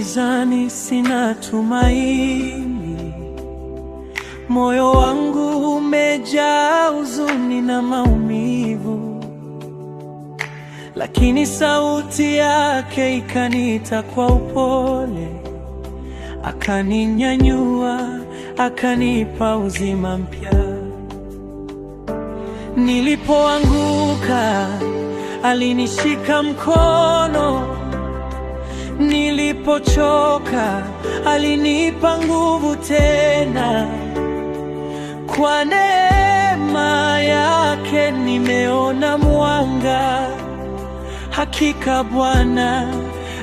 gizani, sina tumaini. Moyo wangu umejaa huzuni na maumivu, lakini sauti yake ikaniita kwa upole, akaninyanyua, akanipa uzima mpya. Nilipoanguka alinishika mkono, nilipochoka alinipa nguvu tena. Kwa neema yake nimeona mwanga, hakika Bwana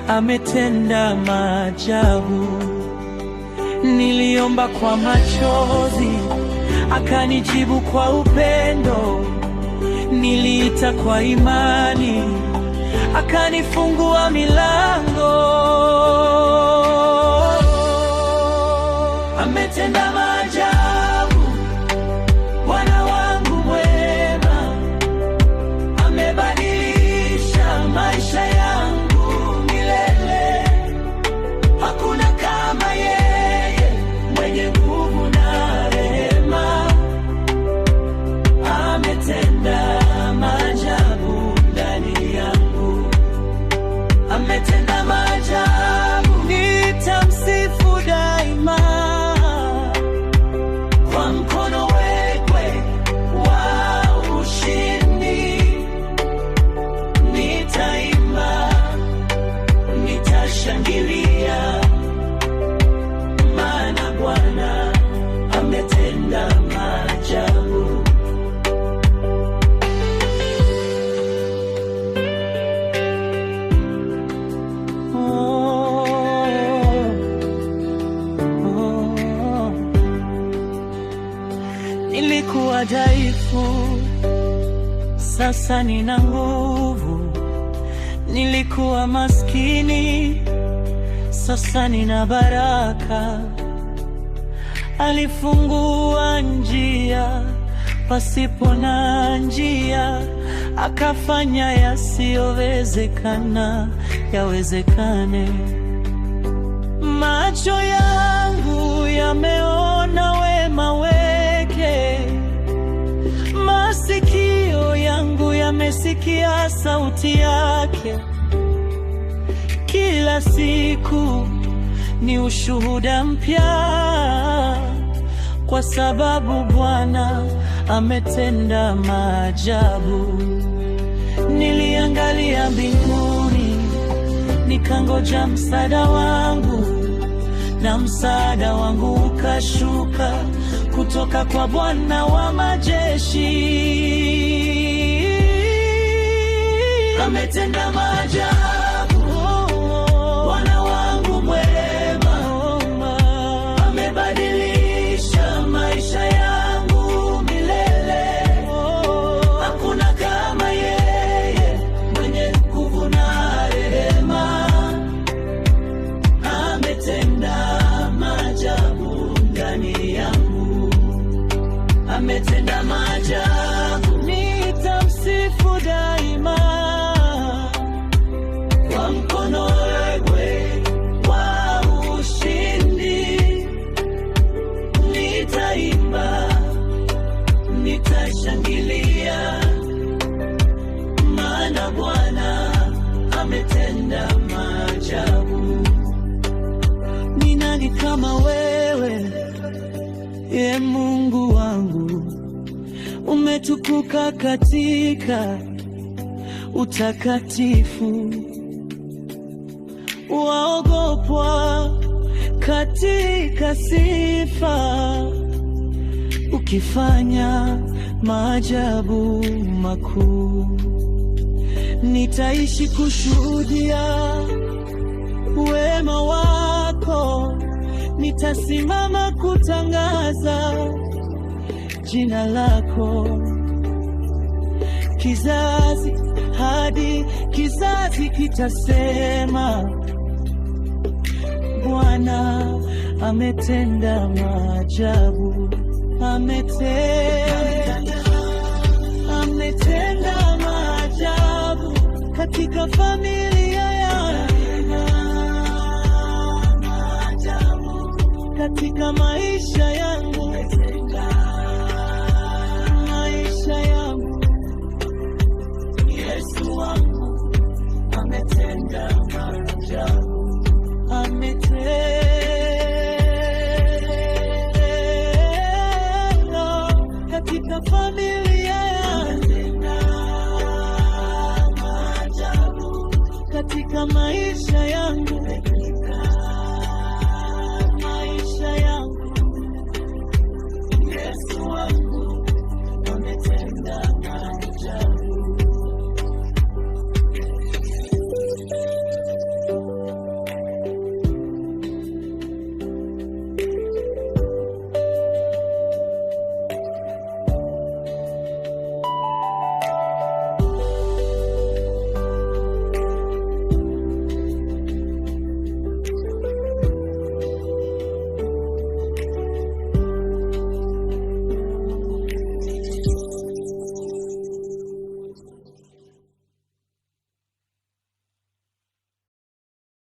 ametenda maajabu. Niliomba kwa machozi, akanijibu kwa upendo. Niliita kwa imani, akanifungua milango. Ametenda maajabu, Bwana wangu mwema. Amebadilisha maisha yangu milele. Hakuna kama yeye, mwenye nguvu na rehema. Ametenda maajabu ndani yangu. Ametenda maajabu, nitamsifu daima. Kwa mkono wake wa ushindi nitaimba, nitashangilia, maana Bwana ametenda maajabu. Nilikuwa dhaifu, sasa nina nguvu. Nilikuwa maskini, sasa nina baraka. Alifungua njia pasipo na njia, akafanya yasiyowezekana yawezekane. Macho yangu yameona wema wake, masikio yangu yamesikia sauti yake. Kila siku ni ushuhuda mpya, kwa sababu Bwana ametenda maajabu. Niliangalia mbinguni, nikangoja msaada wangu, na msaada wangu ukashuka kutoka kwa Bwana wa majeshi. Ametenda maajabu, Bwana wangu mwema. Amebadilisha maisha yangu milele. Hakuna kama yeye, mwenye nguvu na rehema. Ametenda maajabu ndani yangu. Ametenda maajabu, nitamsifu daima. Kwa mkono wake wa ushindi nitaimba, nitashangilia, maana Bwana ametenda maajabu. Ni nani kama wewe, Ee Mungu wangu? Umetukuka katika utakatifu, waogopwa katika sifa, ukifanya maajabu makuu. Nitaishi kushuhudia wema wako, nitasimama kutangaza jina lako. Kizazi hadi kizazi kitasema, Bwana ametenda maajabu. Ametenda maajabu katika familia yangu. katika maisha yangu.